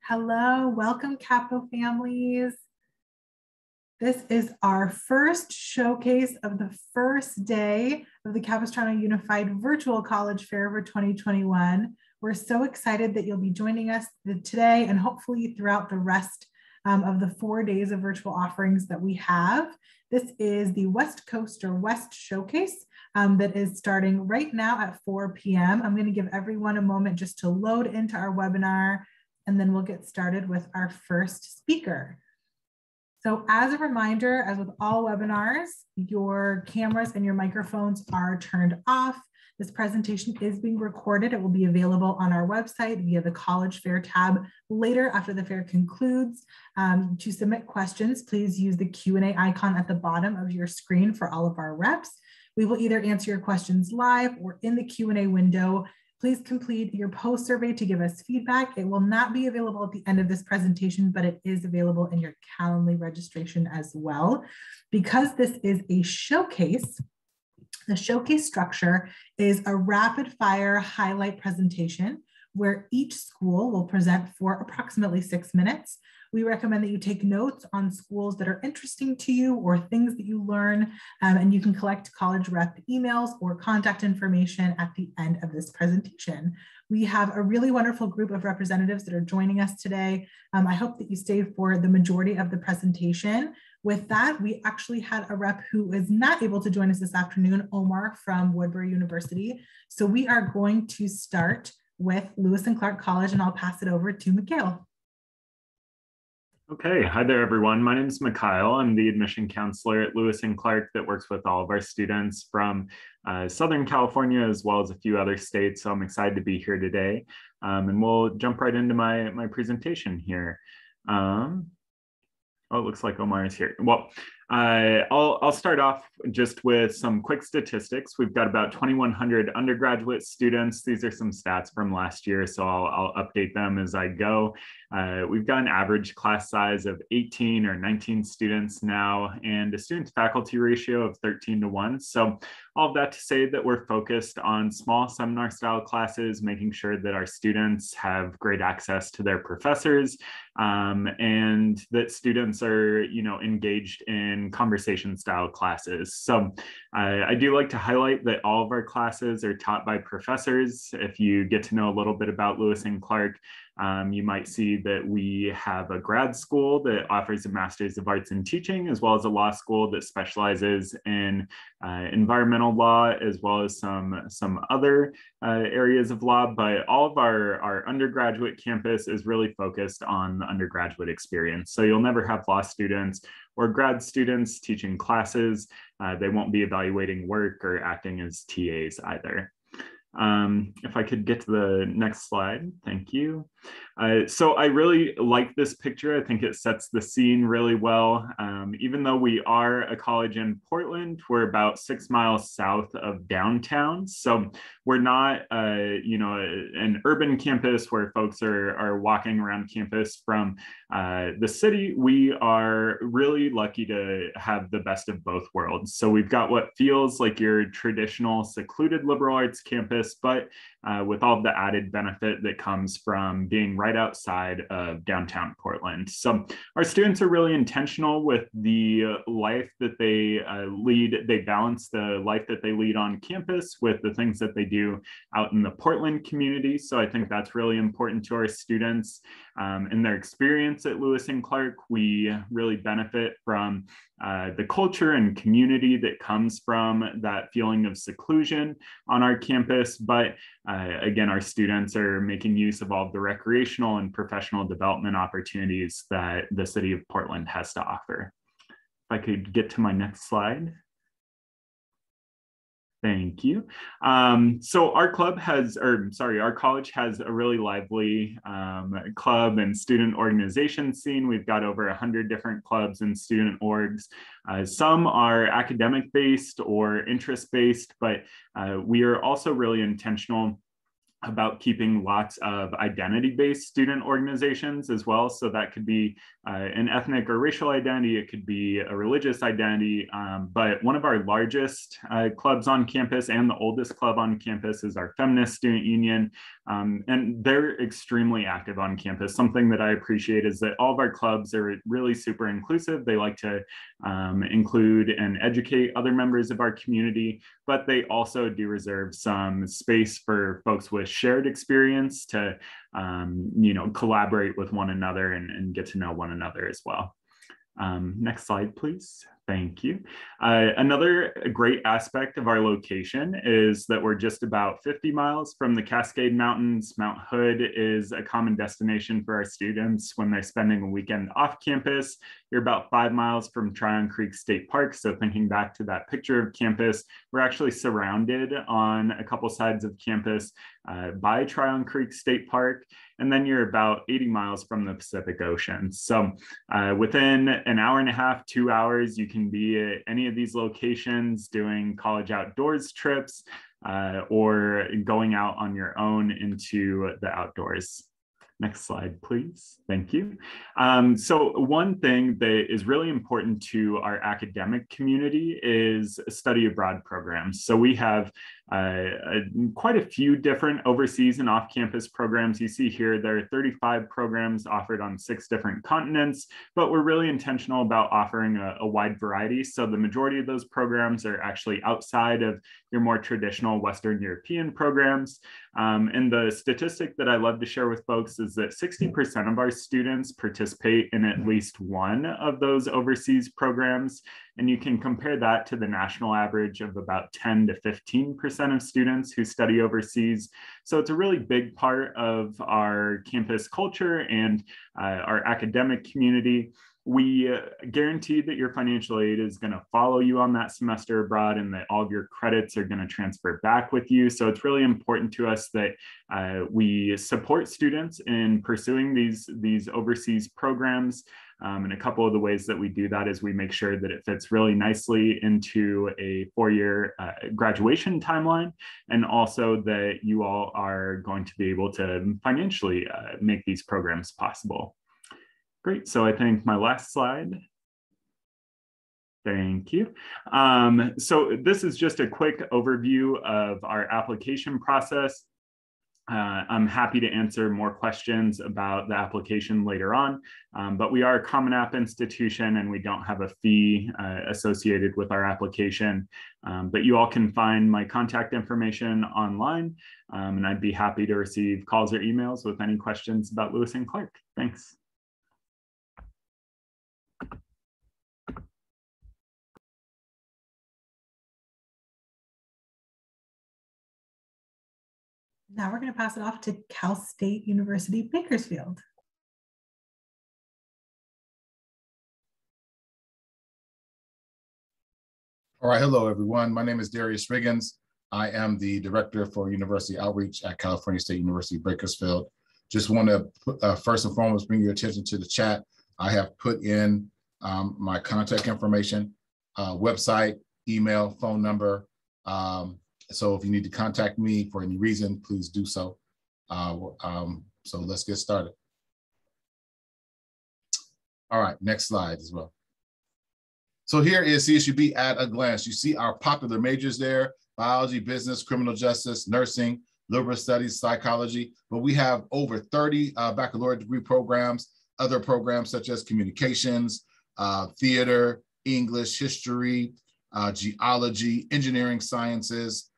Hello, welcome Capo families. This is our first showcase of the first day of the Capistrano Unified Virtual College Fair for 2021. We're so excited that you'll be joining us today and hopefully throughout the rest of the 4 days of virtual offerings that we have. This is the West Coast or West Showcase that is starting right now at 4 p.m. I'm going to give everyone a moment just to load into our webinar, and then we'll get started with our first speaker. So as a reminder, as with all webinars, your cameras and your microphones are turned off. This presentation is being recorded. It will be available on our website via the College Fair tab later after the fair concludes. To submit questions, please use the Q&A icon at the bottom of your screen for all of our reps. We will either answer your questions live or in the Q&A window. Please complete your post survey to give us feedback. It will not be available at the end of this presentation, but it is available in your Calendly registration as well. Because this is a showcase, the showcase structure is a rapid fire highlight presentation where each school will present for approximately 6 minutes. We recommend that you take notes on schools that are interesting to you or things that you learn, and you can collect college rep emails or contact information at the end of this presentation. We have a really wonderful group of representatives that are joining us today. I hope that you stay for the majority of the presentation. With that, we actually had a rep who is not able to join us this afternoon, Omar from Woodbury University. So we are going to start with Lewis and Clark College, and I'll pass it over to Mikhail. Okay, hi there everyone. My name is Mikhail. I'm the admission counselor at Lewis and Clark that works with all of our students from Southern California as well as a few other states. So I'm excited to be here today. And we'll jump right into my presentation here. Oh, it looks like Omar is here. Well, I'll start off just with some quick statistics. We've got about 2,100 undergraduate students. These are some stats from last year, so I'll update them as I go. We've got an average class size of 18 or 19 students now, and a student-to-faculty ratio of 13:1. So all of that to say that we're focused on small seminar-style classes, making sure that our students have great access to their professors, and that students are, engaged in conversation-style classes. So I do like to highlight that all of our classes are taught by professors. If you get to know a little bit about Lewis and Clark, you might see that we have a grad school that offers a Master's of Arts in Teaching, as well as a law school that specializes in environmental law, as well as some other areas of law. But all of our undergraduate campus is really focused on the undergraduate experience. So you'll never have law students or grad students teaching classes. They won't be evaluating work or acting as TAs either. If I could get to the next slide, thank you. So I really like this picture. I think it sets the scene really well. Even though we are a college in Portland, we're about 6 miles south of downtown. So we're not, an urban campus where folks are walking around campus from the city. We are really lucky to have the best of both worlds. So we've got what feels like your traditional secluded liberal arts campus, but with all of the added benefit that comes from being right outside of downtown Portland. So our students are really intentional with the life that they lead. They balance the life that they lead on campus with the things that they do out in the Portland community. So I think that's really important to our students and their experience at Lewis and Clark. We really benefit from the culture and community that comes from that feeling of seclusion on our campus. But again, our students are making use of all of the recreational and professional development opportunities that the city of Portland has to offer. If I could get to my next slide. Thank you. So our college has a really lively club and student organization scene. We've got over 100 different clubs and student orgs. Some are academic based or interest based, but we are also really intentional about keeping lots of identity-based student organizations as well. So that could be an ethnic or racial identity, it could be a religious identity, but one of our largest clubs on campus and the oldest club on campus is our Feminist Student Union, and they're extremely active on campus. Something that I appreciate is that all of our clubs are really super inclusive. They like to include and educate other members of our community, but they also do reserve some space for folks with shared experience to collaborate with one another and get to know one another as well. Next slide, please. Thank you. Another great aspect of our location is that we're just about 50 miles from the Cascade Mountains. Mount Hood is a common destination for our students when they're spending a weekend off campus. You're about 5 miles from Tryon Creek State Park. So thinking back to that picture of campus, we're actually surrounded on a couple sides of campus by Tryon Creek State Park. And then you're about 80 miles from the Pacific Ocean. So within an hour and a half, 2 hours, you can be at any of these locations doing college outdoors trips or going out on your own into the outdoors. Next slide, please. Thank you. So one thing that is really important to our academic community is study abroad programs. So we have quite a few different overseas and off-campus programs. You see here, there are 35 programs offered on 6 different continents, but we're really intentional about offering a wide variety. So the majority of those programs are actually outside of your more traditional Western European programs. And the statistic that I love to share with folks is that 60% of our students participate in at least one of those overseas programs. And you can compare that to the national average of about 10 to 15% of students who study overseas. So it's a really big part of our campus culture and our academic community. We guarantee that your financial aid is going to follow you on that semester abroad and that all of your credits are going to transfer back with you. So it's really important to us that we support students in pursuing these overseas programs. And a couple of the ways that we do that is we make sure that it fits really nicely into a 4-year graduation timeline, and also that you all are going to be able to financially make these programs possible. Great, so I think my last slide. Thank you. So this is just a quick overview of our application process. I'm happy to answer more questions about the application later on, but we are a Common App institution and we don't have a fee associated with our application. But you all can find my contact information online, and I'd be happy to receive calls or emails with any questions about Lewis and Clark. Thanks. Now we're going to pass it off to Cal State University, Bakersfield. All right, hello everyone. My name is Darius Riggins. I am the Director for University Outreach at California State University, Bakersfield. Just want to first and foremost bring your attention to the chat. I have put in my contact information, website, email, phone number. So if you need to contact me for any reason, please do so. So let's get started. All right, next slide as well. So here is CSUB at a glance. You see our popular majors there: biology, business, criminal justice, nursing, liberal studies, psychology. But we have over 30 baccalaureate degree programs, other programs such as communications, theater, English, history, geology, engineering sciences,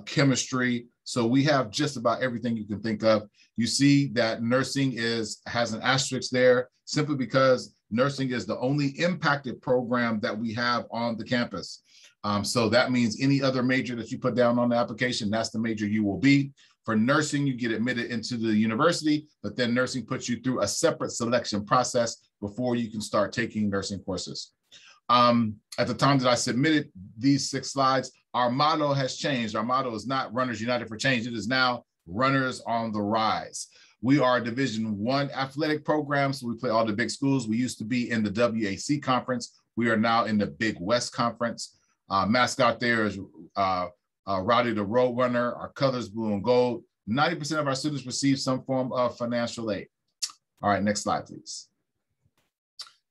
chemistry. So we have just about everything you can think of. You see that nursing has an asterisk there simply because nursing is the only impacted program that we have on the campus. So that means any other major that you put down on the application, that's the major you will be. For nursing, you get admitted into the university, but then nursing puts you through a separate selection process before you can start taking nursing courses. At the time that I submitted these 6 slides, our motto has changed. Our motto is not Runners United for Change. It is now Runners on the Rise. We are a Division I athletic program, so we play all the big schools. We used to be in the WAC conference. We are now in the Big West Conference. Mascot there is Rowdy the Road Runner. Our colors, blue and gold. 90% of our students receive some form of financial aid. All right, next slide, please.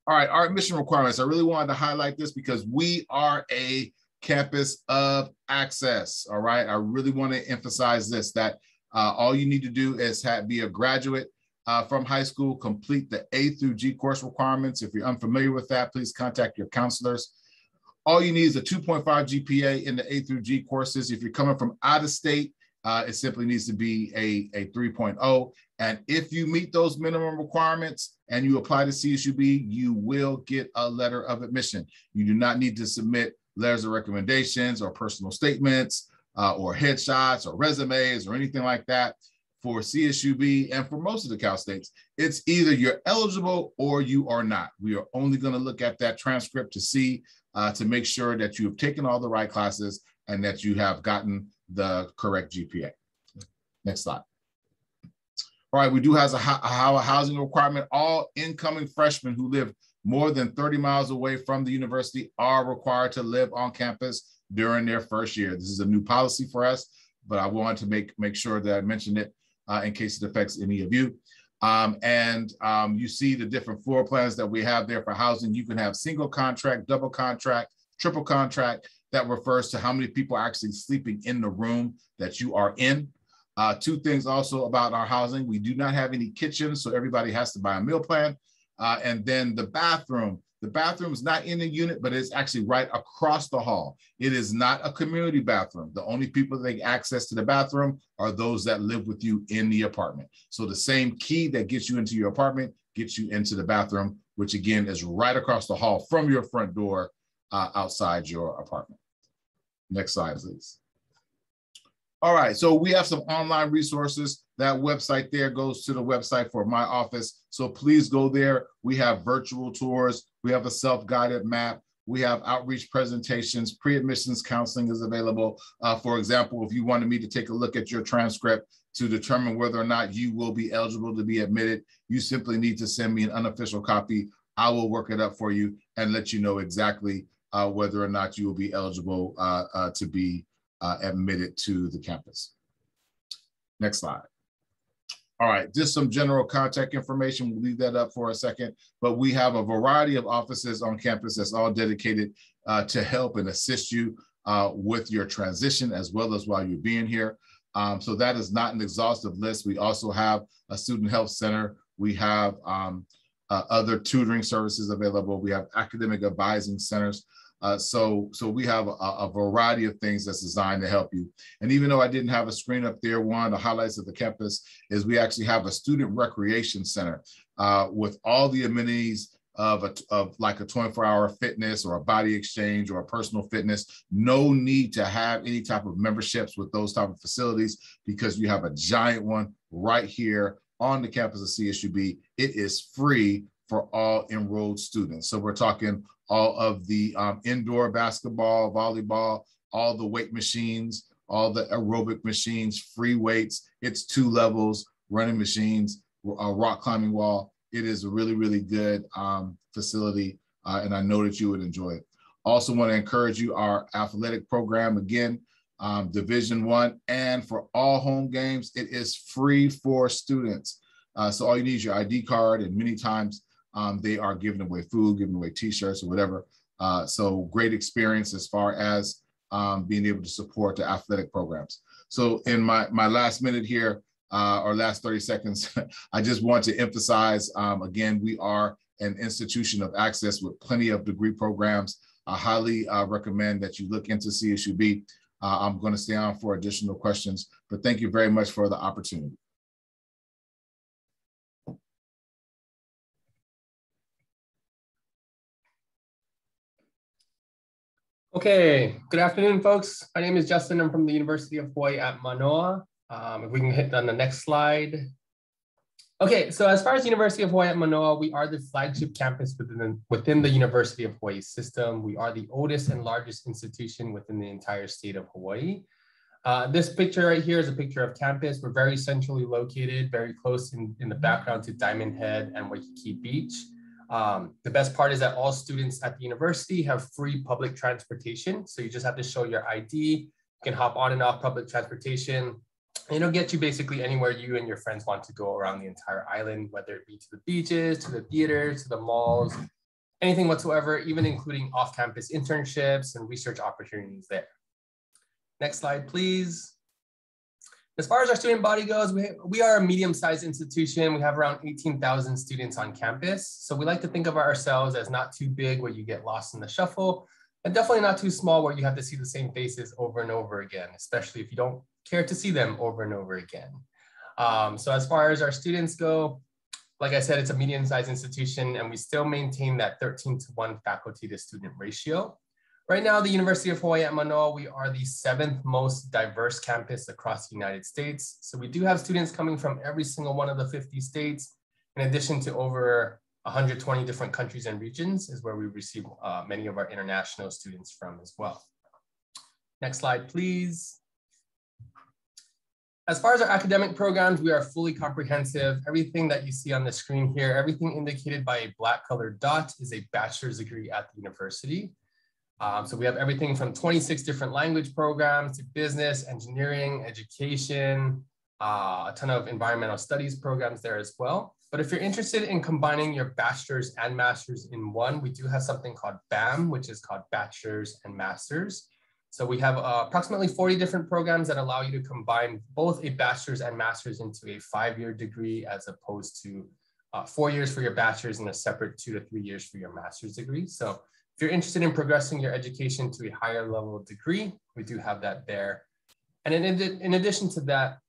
All right, our admission requirements. I really wanted to highlight this because we are a campus of access, all right? I really want to emphasize this, that all you need to do is be a graduate from high school, complete the A through G course requirements. If you're unfamiliar with that, please contact your counselors. All you need is a 2.5 GPA in the A through G courses. If you're coming from out of state, it simply needs to be a 3.0. And if you meet those minimum requirements and you apply to CSUB, you will get a letter of admission. You do not need to submit letters of recommendations or personal statements or headshots or resumes or anything like that. For CSUB and for most of the Cal States, it's either you're eligible or you are not. We are only going to look at that transcript to see, to make sure that you have taken all the right classes and that you have gotten the correct GPA. Next slide. All right, we do have a housing requirement. All incoming freshmen who live more than 30 miles away from the university are required to live on campus during their first year. This is a new policy for us, but I wanted to make sure that I mentioned it in case it affects any of you. You see the different floor plans that we have there for housing. You can have single contract, double contract, triple contract. That refers to how many people are actually sleeping in the room that you are in. Two things also about our housing. We do not have any kitchens, so everybody has to buy a meal plan. And then the bathroom. The bathroom is not in the unit, but it's actually right across the hall. It is not a community bathroom. The only people that get access to the bathroom are those that live with you in the apartment. So the same key that gets you into your apartment gets you into the bathroom, which again is right across the hall from your front door outside your apartment. Next slide, please. All right, so we have some online resources. That website there goes to the website for my office. So please go there. We have virtual tours. We have a self-guided map. We have outreach presentations. Pre-admissions counseling is available. For example, if you wanted me to take a look at your transcript to determine whether or not you will be eligible to be admitted, you simply need to send me an unofficial copy. I will work it up for you and let you know exactly whether or not you will be eligible to be admitted to the campus. Next slide. All right, just some general contact information. We'll leave that up for a second, but we have a variety of offices on campus that's all dedicated to help and assist you with your transition as well as while you're being here. So that is not an exhaustive list. We also have a student health center. We have other tutoring services available. We have academic advising centers. So we have a variety of things that's designed to help you. And even though I didn't have a screen up there, one of the highlights of the campus is we actually have a student recreation center with all the amenities of like a 24-hour fitness or a body exchange or a personal fitness. No need to have any type of memberships with those type of facilities because you have a giant one right here on the campus of CSUB. It is free for all enrolled students. So we're talking all of the indoor basketball, volleyball, all the weight machines, all the aerobic machines, free weights. It's 2 levels, running machines, a rock climbing wall. It is a really, really good facility, and I know that you would enjoy it. Also want to encourage you, our athletic program, again, Division I, and for all home games, it is free for students. So all you need is your ID card, and many times they are giving away food, giving away t-shirts or whatever. So great experience as far as being able to support the athletic programs. So in my last minute here, or last 30 seconds, I just want to emphasize, again, we are an institution of access with plenty of degree programs. I highly recommend that you look into CSUB. I'm going to stay on for additional questions, but thank you very much for the opportunity. Okay, good afternoon, folks. My name is Justin. I'm from the University of Hawaii at Mānoa. If we can hit on the next slide. Okay, so as far as University of Hawaii at Mānoa, we are the flagship campus within the University of Hawaii system. We are the oldest and largest institution within the entire state of Hawaii. This picture right here is a picture of campus. We're very centrally located, very close in the background to Diamond Head and Waikiki Beach. The best part is that all students at the university have free public transportation. So you just have to show your ID. You can hop on and off public transportation. It'll get you basically anywhere you and your friends want to go around the entire island, whether it be to the beaches, to the theaters, to the malls, anything whatsoever, even including off-campus internships and research opportunities there. Next slide, please. As far as our student body goes, we are a medium-sized institution. We have around 18,000 students on campus. So we like to think of ourselves as not too big where you get lost in the shuffle, and definitely not too small where you have to see the same faces over and over again, especially if you don't care to see them over and over again. So as far as our students go, like I said, it's a medium-sized institution, and we still maintain that 13:1 faculty to student ratio. Right now, the University of Hawaii at Manoa, we are the 7th most diverse campus across the United States. So we do have students coming from every single one of the 50 states, in addition to over 120 different countries and regions is where we receive many of our international students from as well. Next slide, please. As far as our academic programs, we are fully comprehensive. Everything that you see on the screen here, everything indicated by a black colored dot is a bachelor's degree at the university. So we have everything from 26 different language programs to business, engineering, education, a ton of environmental studies programs there as well. But if you're interested in combining your bachelor's and master's in one, we do have something called BAM, which is called Bachelor's and Master's. So we have approximately 40 different programs that allow you to combine both a bachelor's and master's into a 5-year degree, as opposed to 4 years for your bachelor's and a separate 2 to 3 years for your master's degree. So if you're interested in progressing your education to a higher level of degree, we do have that there. And in addition to that,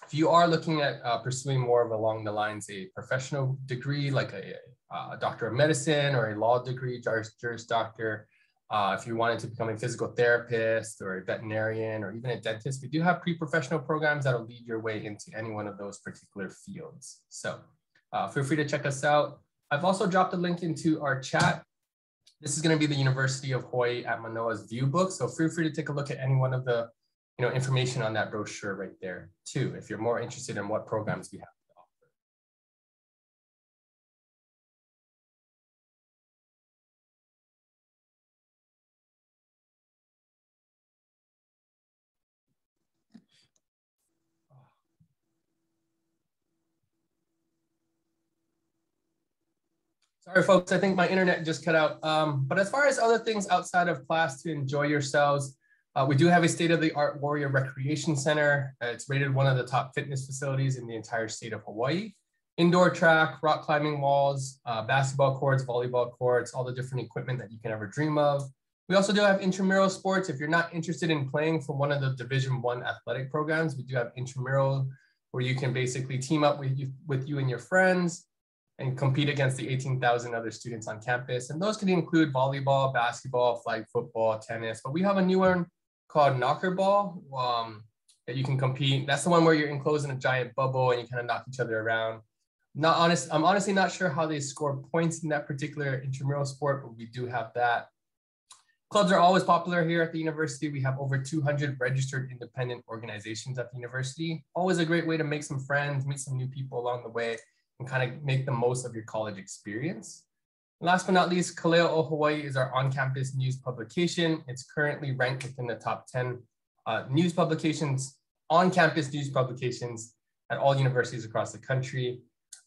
if you are looking at pursuing more of along the lines a professional degree, like a doctor of medicine or a law degree, Juris Doctor, if you wanted to become a physical therapist or a veterinarian or even a dentist, we do have pre-professional programs that will lead your way into any one of those particular fields. So feel free to check us out. I've also dropped a link into our chat. This is going to be the University of Hawaii at Manoa's view book. So feel free to take a look at any one of the information on that brochure right there too, if you're more interested in what programs we have to offer. Sorry, folks, I think my internet just cut out. But as far as other things outside of class to enjoy yourselves, we do have a state-of-the-art Warrior Recreation Center. It's rated one of the top fitness facilities in the entire state of Hawaii. Indoor track, rock climbing walls, basketball courts, volleyball courts, all the different equipment that you can ever dream of. We also do have intramural sports. If you're not interested in playing for one of the Division I athletic programs, we do have intramural, where you can basically team up with you and your friends and compete against the 18,000 other students on campus. And those can include volleyball, basketball, flag football, tennis, but we have a new one called knocker ball that you can compete. That's the one where you're enclosed in a giant bubble and you kind of knock each other around. I'm honestly not sure how they score points in that particular intramural sport, but we do have that. Clubs are always popular here at the university. We have over 200 registered independent organizations at the university. Always a great way to make some friends, meet some new people along the way, and kind of make the most of your college experience. Last but not least, Kaleo o Hawaii is our on-campus news publication. It's currently ranked within the top 10 news publications, on-campus news publications at all universities across the country.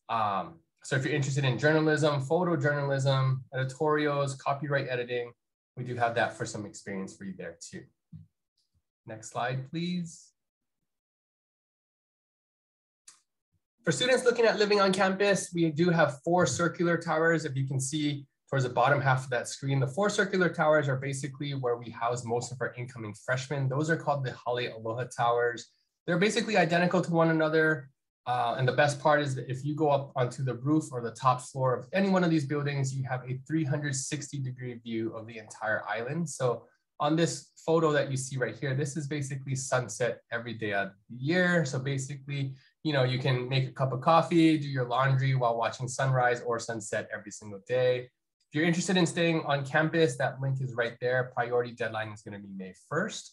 So if you're interested in journalism, photojournalism, editorials, copyright editing, we do have that for some experience for you there too. Next slide, please. For students looking at living on campus, we do have 4 circular towers. If you can see towards the bottom half of that screen, the 4 circular towers are basically where we house most of our incoming freshmen. Those are called the Hale Aloha Towers. They're basically identical to one another. And the best part is that if you go up onto the roof or the top floor of any one of these buildings, you have a 360-degree view of the entire island. So on this photo that you see right here, this is basically sunset every day of the year. So basically, you can make a cup of coffee, do your laundry while watching sunrise or sunset every single day. If you're interested in staying on campus, that link is right there. Priority deadline is going to be May 1st.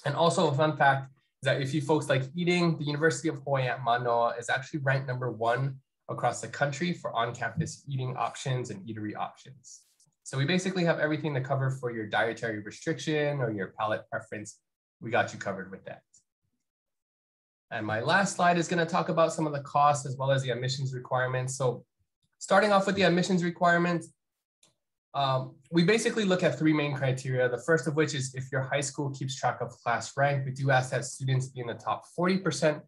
And also a fun fact is that if you folks like eating, the University of Hawaii at Mānoa is actually ranked #1 across the country for on-campus eating options and eatery options. So we basically have everything to cover for your dietary restriction or your palate preference. We got you covered with that. And my last slide is going to talk about some of the costs as well as the admissions requirements. So starting off with the admissions requirements, we basically look at three main criteria. The first of which is if your high school keeps track of class rank. We do ask that students be in the top 40%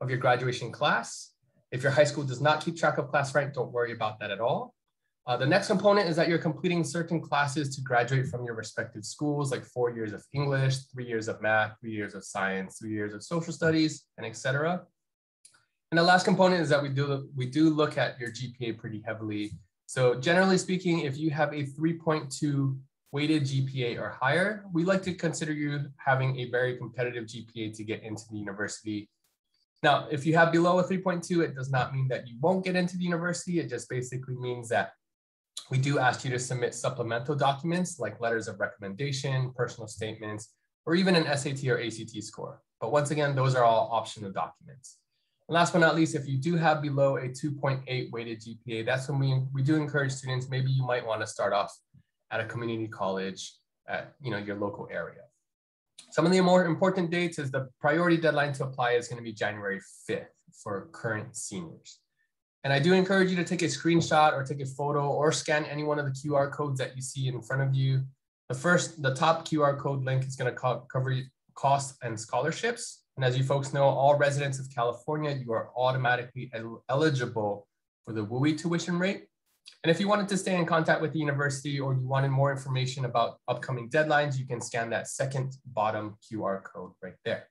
of your graduation class. If your high school does not keep track of class rank, don't worry about that at all. The next component is that you're completing certain classes to graduate from your respective schools, like 4 years of English, 3 years of math, 3 years of science, 3 years of social studies, and etc. And the last component is that we do look at your GPA pretty heavily. So generally speaking, if you have a 3.2 weighted GPA or higher, we like to consider you having a very competitive GPA to get into the university. Now, if you have below a 3.2, it does not mean that you won't get into the university. It just basically means that we do ask you to submit supplemental documents like letters of recommendation, personal statements, or even an SAT or ACT score. But once again, those are all optional documents. And last but not least, if you do have below a 2.8 weighted GPA, that's when we do encourage students, maybe you might want to start off at a community college at your local area. Some of the more important dates is the priority deadline to apply is going to be January 5th for current seniors. And I do encourage you to take a screenshot or take a photo or scan any one of the QR codes that you see in front of you. The top QR code link is going to cover costs and scholarships. And as you folks know, all residents of California, you are automatically eligible for the WUI tuition rate. And if you wanted to stay in contact with the university or you wanted more information about upcoming deadlines, you can scan that second bottom QR code right there.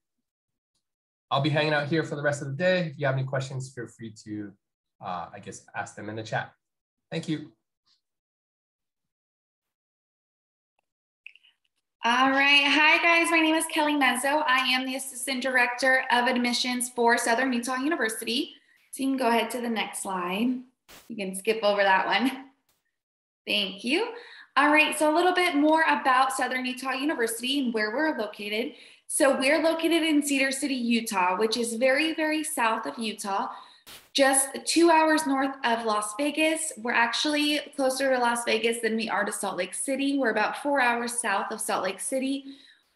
I'll be hanging out here for the rest of the day. If you have any questions, feel free to, ask them in the chat. Thank you. All right. Hi, guys. My name is Kelly Mezzo. I am the Assistant Director of Admissions for Southern Utah University. So you can go ahead to the next slide. You can skip over that one. Thank you. All right. So a little bit more about Southern Utah University and where we're located. So we're located in Cedar City, Utah, which is very, very south of Utah. Just 2 hours north of Las Vegas. We're actually closer to Las Vegas than we are to Salt Lake City. We're about 4 hours south of Salt Lake City.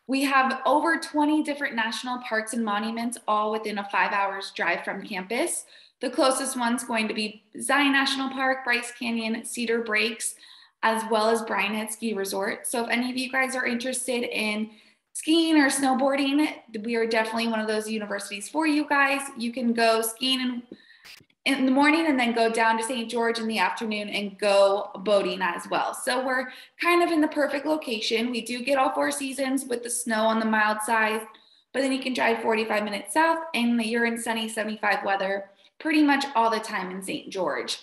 We have over 20 different national parks and monuments, all within a 5 hours drive from campus. The closest one's going to be Zion National Park, Bryce Canyon, Cedar Breaks, as well as Bryan Head Ski Resort. So if any of you guys are interested in skiing or snowboarding, we are definitely one of those universities for you guys. You can go skiing in the morning and then go down to St. George in the afternoon and go boating as well. So we're kind of in the perfect location. We do get all 4 seasons with the snow on the mild side, but then you can drive 45 minutes south and you're in sunny 75 weather pretty much all the time in St. George.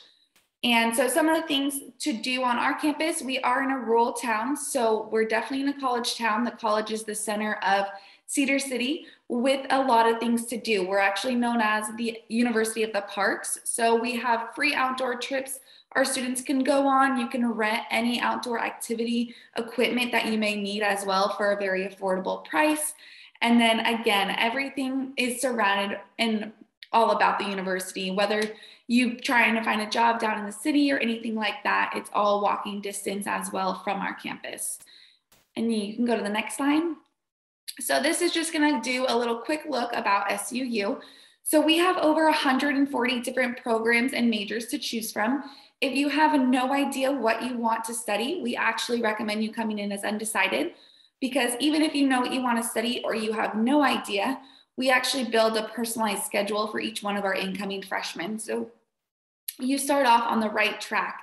And so some of the things to do on our campus, we are in a rural town, so we're definitely in a college town. The college is the center of Cedar City with a lot of things to do. We're actually known as the University of the Parks. So we have free outdoor trips our students can go on. You can rent any outdoor activity equipment that you may need as well for a very affordable price. And then again, everything is surrounded and all about the university, whether you trying to find a job down in the city or anything like that, it's all walking distance as well from our campus. And you can go to the next slide. So this is just going to do a little quick look about SUU. So we have over 140 different programs and majors to choose from. If you have no idea what you want to study, we actually recommend you coming in as undecided, because even if you know what you want to study or you have no idea, we actually build a personalized schedule for each one of our incoming freshmen. So you start off on the right track.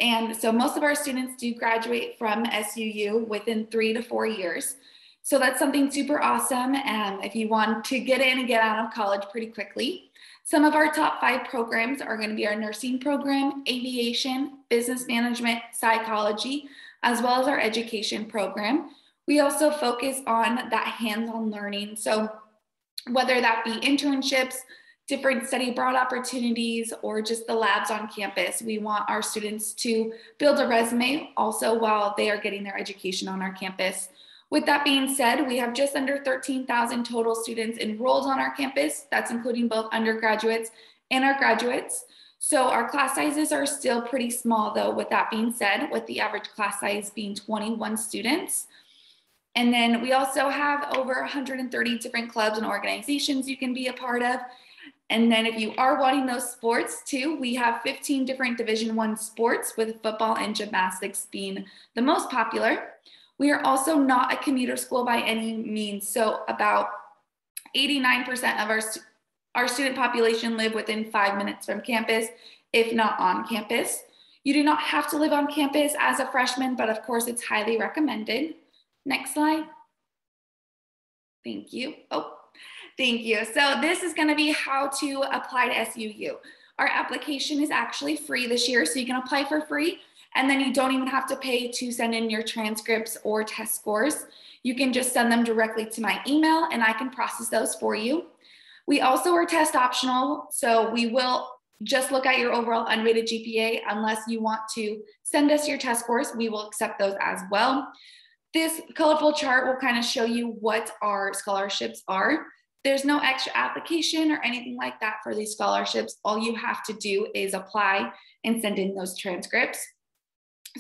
And so most of our students do graduate from SUU within 3 to 4 years. So that's something super awesome if you want to get in and get out of college pretty quickly. Some of our top 5 programs are going to be our nursing program, aviation, business management, psychology, as well as our education program. We also focus on that hands-on learning. So whether that be internships, different study abroad opportunities, or just the labs on campus, we want our students to build a resume also while they are getting their education on our campus. With that being said, we have just under 13,000 total students enrolled on our campus. That's including both undergraduates and our graduates. So our class sizes are still pretty small though, with that being said, with the average class size being 21 students. And then we also have over 130 different clubs and organizations you can be a part of. And then if you are wanting those sports too, we have 15 different Division I sports, with football and gymnastics being the most popular. We are also not a commuter school by any means. So about 89% of our student population live within 5 minutes from campus, if not on campus. You do not have to live on campus as a freshman, but of course it's highly recommended. Next slide. Thank you. Oh, thank you. So this is going to be how to apply to SUU. Our application is actually free this year, so you can apply for free, and then you don't even have to pay to send in your transcripts or test scores. You can just send them directly to my email and I can process those for you. We also are test optional, so we will just look at your overall unrated GPA. Unless you want to send us your test scores, we will accept those as well. This colorful chart will kind of show you what our scholarships are. There's no extra application or anything like that for these scholarships. All you have to do is apply and send in those transcripts.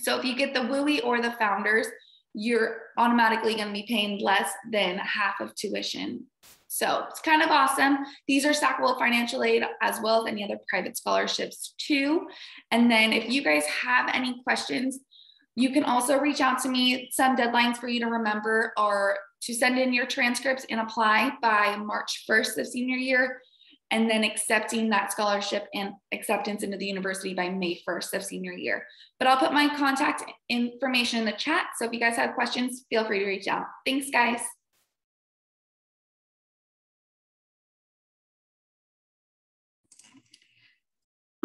So if you get the WUI or the Founders, you're automatically going to be paying less than half of tuition. So it's kind of awesome. These are stackable financial aid as well as any other private scholarships too. And then if you guys have any questions, you can also reach out to me. Some deadlines for you to remember are to send in your transcripts and apply by March 1st of senior year, and then accepting that scholarship and acceptance into the university by May 1st of senior year. But I'll put my contact information in the chat. So if you guys have questions, feel free to reach out. Thanks, guys.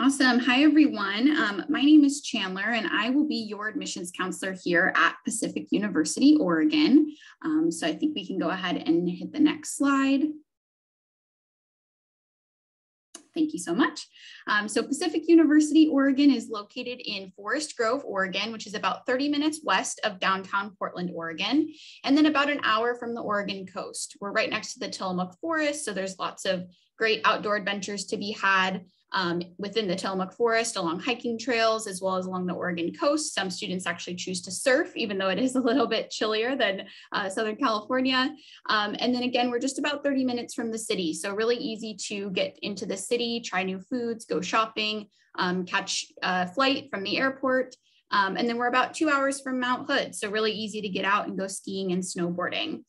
Awesome. Hi, everyone. My name is Chandler, and I will be your admissions counselor here at Pacific University, Oregon. So I think we can go ahead and hit the next slide. Thank you so much. So Pacific University, Oregon is located in Forest Grove, Oregon, which is about 30 minutes west of downtown Portland, Oregon, and then about an hour from the Oregon coast. We're right next to the Tillamook Forest, so there's lots of great outdoor adventures to be had within the Tillamook Forest, along hiking trails, as well as along the Oregon coast. Some students actually choose to surf, even though it is a little bit chillier than Southern California. And then again, we're just about 30 minutes from the city. So really easy to get into the city, try new foods, go shopping, catch a flight from the airport. And then we're about 2 hours from Mount Hood. So really easy to get out and go skiing and snowboarding.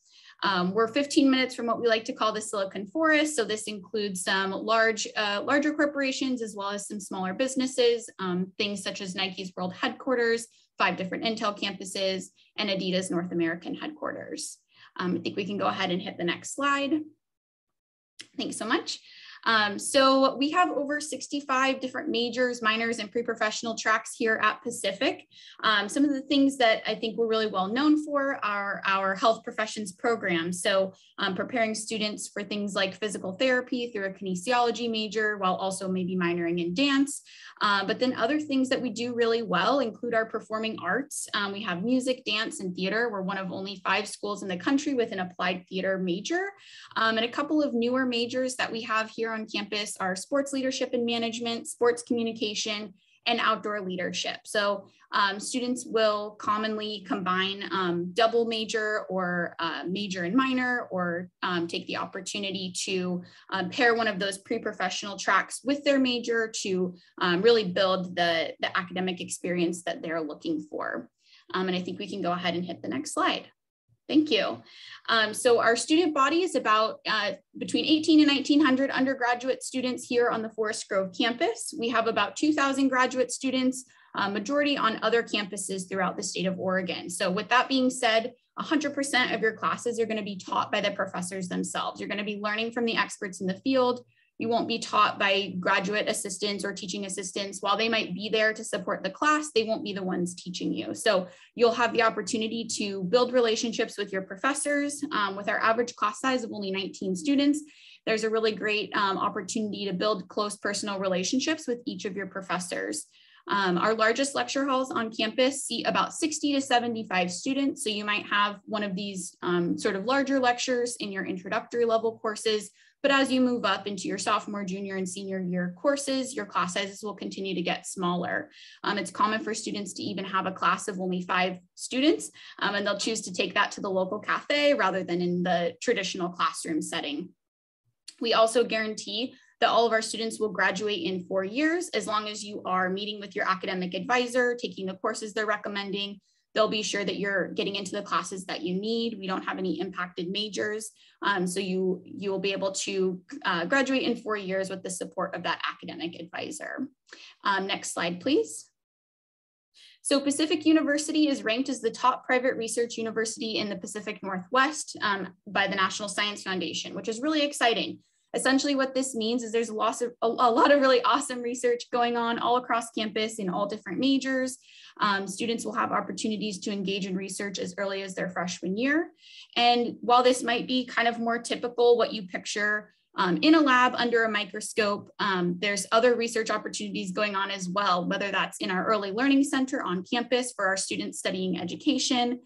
We're 15 minutes from what we like to call the Silicon Forest. So this includes some larger corporations, as well as some smaller businesses, things such as Nike's World Headquarters, 5 different Intel campuses, and Adidas North American headquarters. I think we can go ahead and hit the next slide. Thanks so much. So we have over 65 different majors, minors, and pre-professional tracks here at Pacific. Some of the things that I think we're really well known for are our health professions program. So preparing students for things like physical therapy through a kinesiology major, while also maybe minoring in dance. But then other things that we do really well include our performing arts. We have music, dance, and theater. We're one of only 5 schools in the country with an applied theater major. And a couple of newer majors that we have here on campus are sports leadership and management, sports communication, and outdoor leadership. So students will commonly combine double major or major and minor, or take the opportunity to pair one of those pre-professional tracks with their major to really build the academic experience that they're looking for. And I think we can go ahead and hit the next slide. Thank you. So our student body is about between 1,800 and 1,900 undergraduate students here on the Forest Grove campus. We have about 2,000 graduate students, majority on other campuses throughout the state of Oregon. So with that being said, 100% of your classes are going to be taught by the professors themselves. You're going to be learning from the experts in the field. You won't be taught by graduate assistants or teaching assistants. While they might be there to support the class, they won't be the ones teaching you. So you'll have the opportunity to build relationships with your professors. With our average class size of only 19 students, there's a really great opportunity to build close personal relationships with each of your professors. Our largest lecture halls on campus seat about 60 to 75 students. So you might have one of these sort of larger lectures in your introductory level courses, But as you move up into your sophomore, junior, and senior year courses, your class sizes will continue to get smaller. It's common for students to even have a class of only 5 students, and they'll choose to take that to the local cafe rather than in the traditional classroom setting. We also guarantee that all of our students will graduate in 4 years, as long as you are meeting with your academic advisor, taking the courses they're recommending. They'll be sure that you're getting into the classes that you need. We don't have any impacted majors. So you will be able to graduate in 4 years with the support of that academic advisor. Next slide, please. So Pacific University is ranked as the top private research university in the Pacific Northwest by the National Science Foundation, which is really exciting. Essentially what this means is there's a lot of really awesome research going on all across campus in all different majors. Students will have opportunities to engage in research as early as their freshman year. And while this might be kind of more typical what you picture in a lab under a microscope, there's other research opportunities going on as well, whether that's in our early learning center on campus for our students studying education,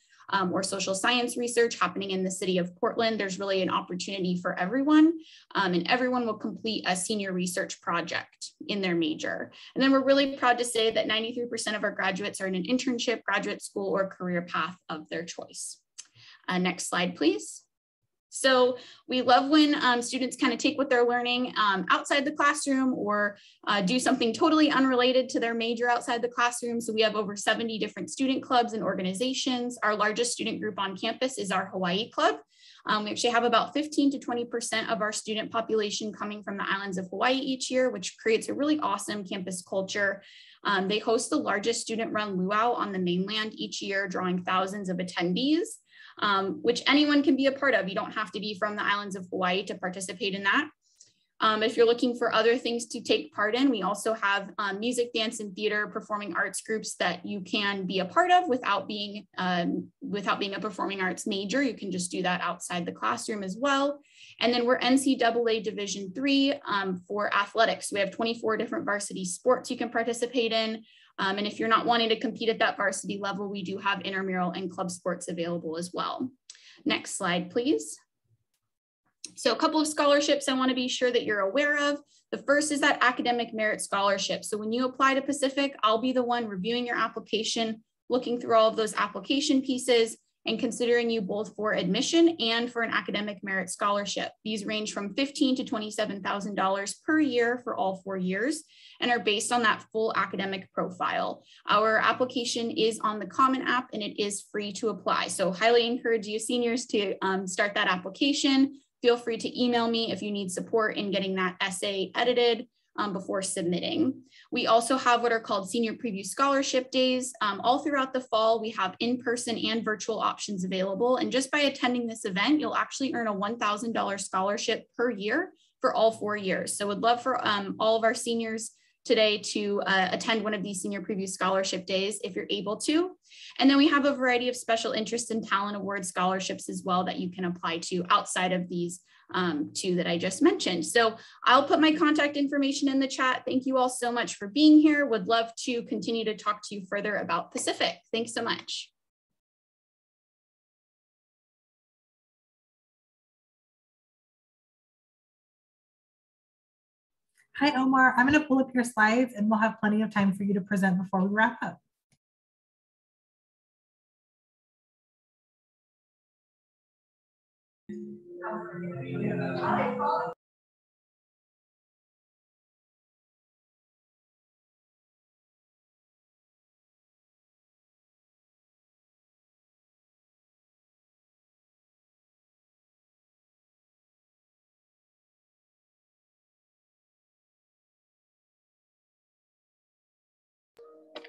or social science research happening in the city of Portland. There's really an opportunity for everyone, and everyone will complete a senior research project in their major. And then we're really proud to say that 93% of our graduates are in an internship, graduate school, or career path of their choice. Next slide, please. So we love when students kind of take what they're learning outside the classroom or do something totally unrelated to their major outside the classroom. So we have over 70 different student clubs and organizations. Our largest student group on campus is our Hawaii Club. We actually have about 15 to 20% of our student population coming from the islands of Hawaii each year, which creates a really awesome campus culture. They host the largest student-run luau on the mainland each year, drawing thousands of attendees. Which anyone can be a part of. You don't have to be from the islands of Hawaii to participate in that. If you're looking for other things to take part in, we also have music, dance, and theater performing arts groups that you can be a part of without being a performing arts major. You can just do that outside the classroom as well. And then we're NCAA Division III for athletics. We have 24 different varsity sports you can participate in. And if you're not wanting to compete at that varsity level, we do have intramural and club sports available as well. Next slide, please. So a couple of scholarships I want to be sure that you're aware of. The first is that academic merit scholarship. So when you apply to Pacific, I'll be the one reviewing your application, looking through all of those application pieces, and considering you both for admission and for an academic merit scholarship. These range from $15,000 to $27,000 per year for all 4 years and are based on that full academic profile. Our application is on the Common App and it is free to apply. So highly encourage you seniors to start that application. Feel free to email me if you need support in getting that essay edited before submitting. We also have what are called senior preview scholarship days. All throughout the fall, we have in-person and virtual options available. And just by attending this event, you'll actually earn a $1,000 scholarship per year for all 4 years. So would love for all of our seniors today to attend one of these senior preview scholarship days if you're able to. And then we have a variety of special interest and talent award scholarships as well that you can apply to outside of these 2 that I just mentioned. So I'll put my contact information in the chat. Thank you all so much for being here. Would love to continue to talk to you further about Pacific. Thanks so much. Hi, Omar. I'm going to pull up your slides and we'll have plenty of time for you to present before we wrap up.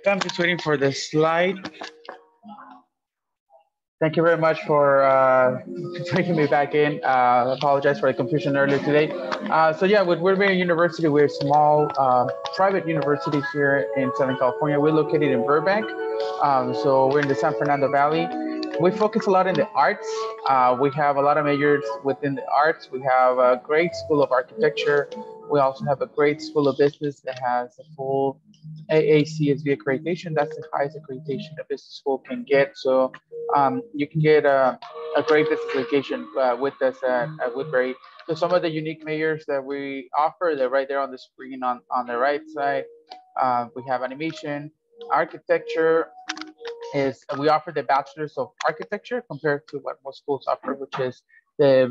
I'm just waiting for the slide. Thank you very much for bringing me back in. I apologize for the confusion earlier today. So yeah, with Woodbury University, we're a small private university here in Southern California. We're located in Burbank. So we're in the San Fernando Valley. We focus a lot in the arts. We have a lot of majors within the arts. We have a great school of architecture. We also have a great school of business that has a full AACSB accreditation. That's the highest accreditation a business school can get. So you can get a great business education with us at Woodbury. So some of the unique majors that we offer, they're right there on the screen on the right side. We have animation, architecture. We offer the Bachelor's of Architecture compared to what most schools offer, which is a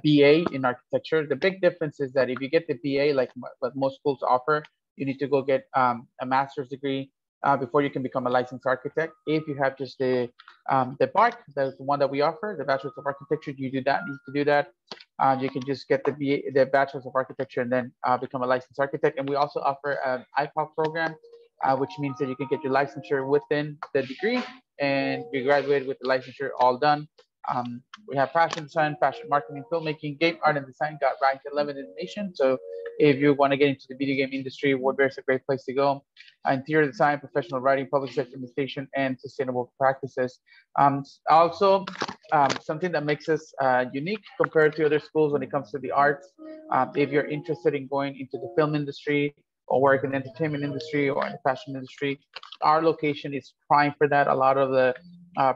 BA in architecture. The big difference is that if you get the BA, like what most schools offer, you need to go get a master's degree before you can become a licensed architect. If you have just the BARC, that's the one that we offer, the Bachelor's of Architecture, you need to do that. You can just get the BA, the Bachelor's of Architecture, and then become a licensed architect. And we also offer an IPAL program, which means that you can get your licensure within the degree and you graduate with the licensure all done. We have fashion design, fashion marketing, filmmaking, game art and design got ranked 11 in the nation. So if you want to get into the video game industry, Woodbury is a great place to go. Interior design, professional writing, public sector administration, and sustainable practices. Also, something that makes us unique compared to other schools when it comes to the arts. If you're interested in going into the film industry, or work in the entertainment industry or in the fashion industry, our location is prime for that. A lot of the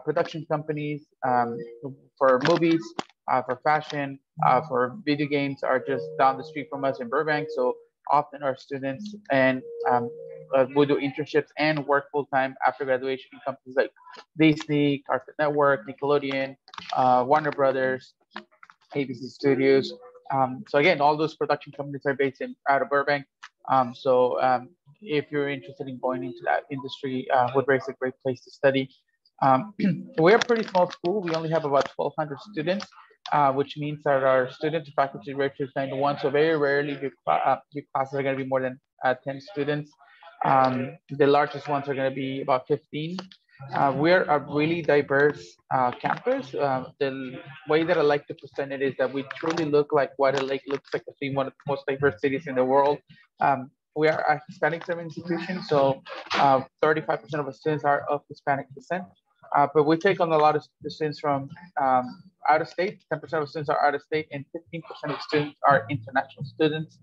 production companies for movies, for fashion, for video games are just down the street from us in Burbank. So often our students and will do internships and work full-time after graduation in companies like Disney, Cartoon Network, Nickelodeon, Warner Brothers, ABC Studios. So again, all those production companies are based out of Burbank. If you're interested in going into that industry, Woodbury is a great place to study. We're a pretty small school. We only have about 1,200 students, which means that our student to faculty ratio is 9 to 1. So very rarely your classes are going to be more than 10 students. The largest ones are going to be about 15. We're a really diverse campus. The way that I like to present it is that we truly look like White Lake looks like one of the most diverse cities in the world. We are a Hispanic serving institution, so 35% of our students are of Hispanic descent. But we take on a lot of students from out of state. 10% of students are out of state, and 15% of students are international students.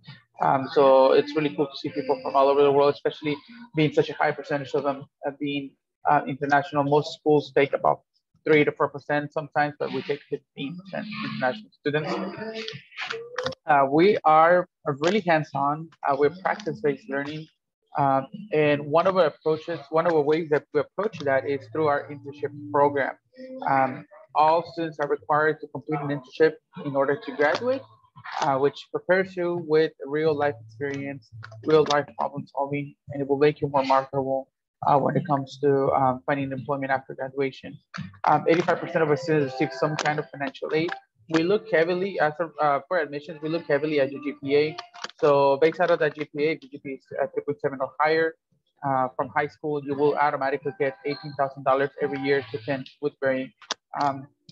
So it's really cool to see people from all over the world, especially being such a high percentage of them being international. Most schools take about 3 to 4% sometimes, but we take 15% international students. We are really hands-on. We're practice-based learning. And one of the ways that we approach that is through our internship program. All students are required to complete an internship in order to graduate, which prepares you with real life experience, real life problem solving, and it will make you more marketable when it comes to finding employment after graduation. 85% of our students receive some kind of financial aid. We look heavily for admissions. We look heavily at your GPA. So based out of that GPA, if your GPA is 3.7 or higher from high school, you will automatically get $18,000 every year to attend Woodbury.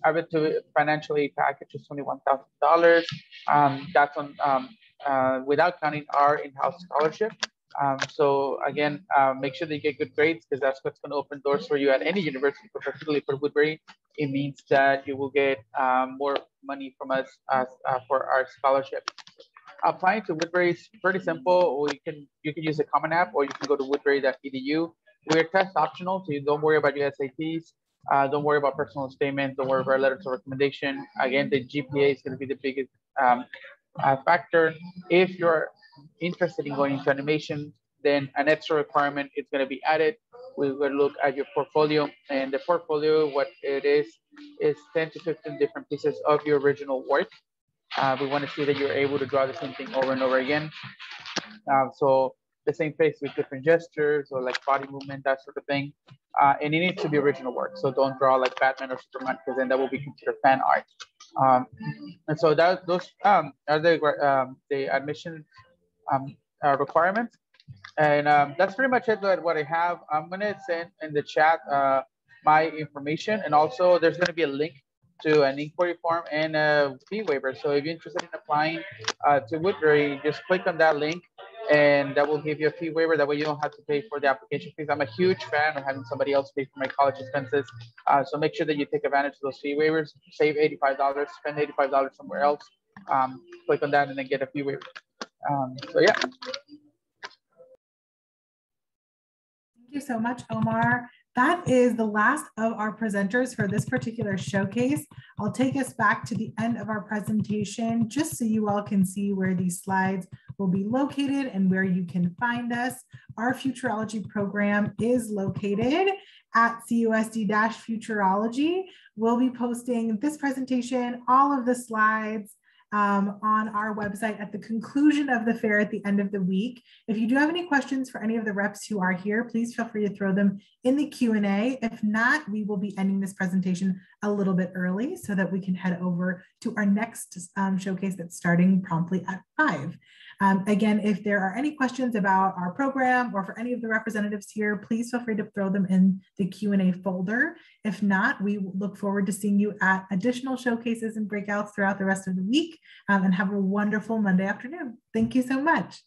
Average to financial aid package is $21,000. That's on without counting our in-house scholarship. So again, make sure that you get good grades because that's what's going to open doors for you at any university, but particularly for Woodbury. It means that you will get more money from us for our scholarship. Applying to Woodbury is pretty simple. You can use a Common App or you can go to woodbury.edu. We're test optional, so you don't worry about your SATs. Don't worry about personal statements. Don't worry about letters of recommendation. Again, the GPA is going to be the biggest factor. If you're interested in going into animation, then an extra requirement is going to be added. We will look at your portfolio, and the portfolio, what it is 10 to 15 different pieces of your original work. We want to see that you're able to draw the same thing over and over again. So the same face with different gestures or like body movement, that sort of thing. And it needs to be original work. So don't draw like Batman or Superman, because then that will be considered fan art. And so those are the admission requirements. And that's pretty much it what I have. I'm gonna send in the chat my information, and also there's gonna be a link to an inquiry form and a fee waiver. So if you're interested in applying to Woodbury, just click on that link and that will give you a fee waiver. That way you don't have to pay for the application fees. I'm a huge fan of having somebody else pay for my college expenses. So make sure that you take advantage of those fee waivers, save $85, spend $85 somewhere else. Click on that and then get a fee waiver. So yeah. Thank you so much, Omar. That is the last of our presenters for this particular showcase. I'll take us back to the end of our presentation just so you all can see where these slides will be located and where you can find us. Our Futurology program is located at CUSD-Futureology. We'll be posting this presentation, all of the slides, on our website at the conclusion of the fair at the end of the week. If you do have any questions for any of the reps who are here, please feel free to throw them in the Q&A. If not, we will be ending this presentation a little bit early so that we can head over to our next showcase that's starting promptly at 5. Again, if there are any questions about our program or for any of the representatives here, please feel free to throw them in the Q&A folder. If not, we look forward to seeing you at additional showcases and breakouts throughout the rest of the week, and have a wonderful Monday afternoon. Thank you so much.